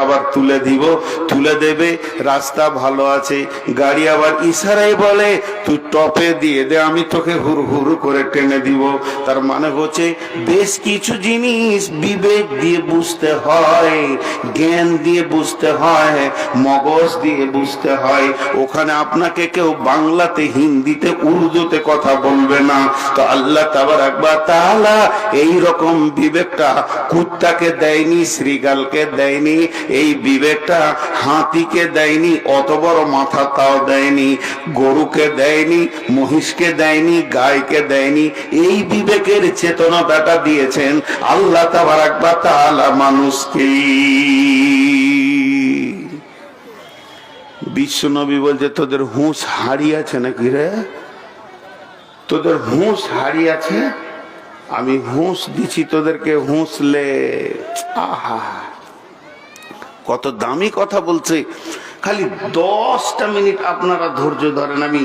আবার তুলে দিব, তুলে দেবে, রাস্তা ভালো আছে, গাড়ি আবার ইশারায় বলে তুই টপে দিয়ে দে, আমি তোকে হুর হুর করে টেনে দিব। তার মানে হচ্ছে বেশ কিছু জিনিস বিবেক দিয়ে বুঝতে হয়, জ্ঞান দিয়ে বুঝতে হয়, মগজ দিয়ে বুঝতে হয়। ওখানে আপনাকে কেউ বাংলাতে, হিন্দিতে, উর্দুতে কথা বলবে না। তো আল্লাহ তাবারাক ওয়া তাআলা এই রকম বিবেকটা কুত্তাকে দেয়নি, শ্রীগালকে দেয়নি, এই বিবেকটা হাতিকে দেয়নি, অত বড় মাথা তাও দেয়নি, গরুকে দেয়নি, মহিষকে দেয়নি, গায়কে দেয়নি। এই বিবেকের চেতনাটা দিয়েছেন আল্লাহ তাবারাক ওয়া তাআলা মানুষকে। বিশ্বনবী বলছে তোদের হুঁশ হারিয়েছে নাকি রে, তোদের হুঁশ হারিয়েছে, আমি হুঁশ দিছি তোদেরকে, হুঁশলে। আহা, কত দামি কথা বলছে। খালি 10টা মিনিট আপনারা ধৈর্য ধরেন, আমি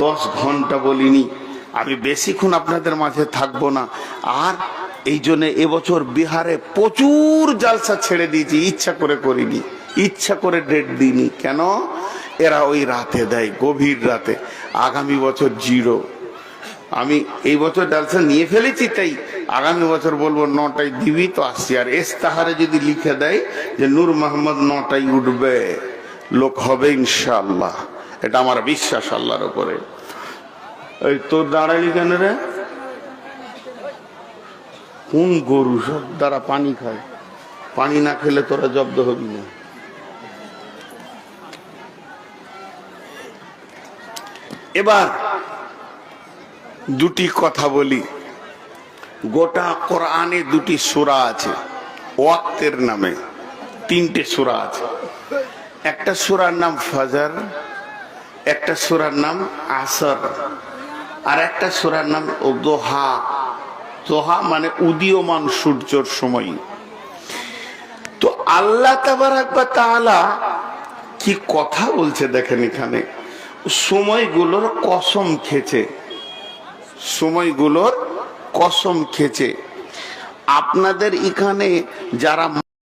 10 ঘন্টা বলিনি, আমি বেশিক্ষণ আপনাদের মাঝে থাকবো না। আর এই জন্য এবছর বিহারে প্রচুর জালসা ছেড়ে দিয়েছি, ইচ্ছা করে করিনি, ইচ্ছা করে ডেট দিইনি। কেন? এরা ওই রাতে দেয়, গভীর রাতে। আগামী বছর 0। আমি এই বছর জালসা নিয়ে ফেলেছি, তাই আগামী বছর বলবো 9টায় দিবি তো আসছি। আর ইস্তাহারে যদি লিখে দেয় যে নূর মোহাম্মদ 9টায় উঠবে, লোক হবে ইনশাআল্লাহ, এটা আমার বিশ্বাস আল্লাহর উপরে। এই তোর দাঁড়ালি কেন রে? কোন গরু সব দ্বারা পানি খায়? পানি না খেলে তোরা জব্দ হবি না। এবার দুটি কথা বলি। গোটা কোরআনে 2টি সূরা আছে ওয়াক্তের নামে, 3টে সূরা আছে। একটা সূরার নাম ফজর, একটা সূরার নাম আসর, আর একটা সূরার নাম দোহা। দোহা মানে উদীয়মান সূর্যের সময়। তো আল্লাহ তাবারাক ওয়া তাআলা কি কথা বলছে দেখেন, এখানে সময়গুলোর কসম খেয়েছে, সময়গুলোর কসম খেয়েছে। আপনাদের এখানে যারা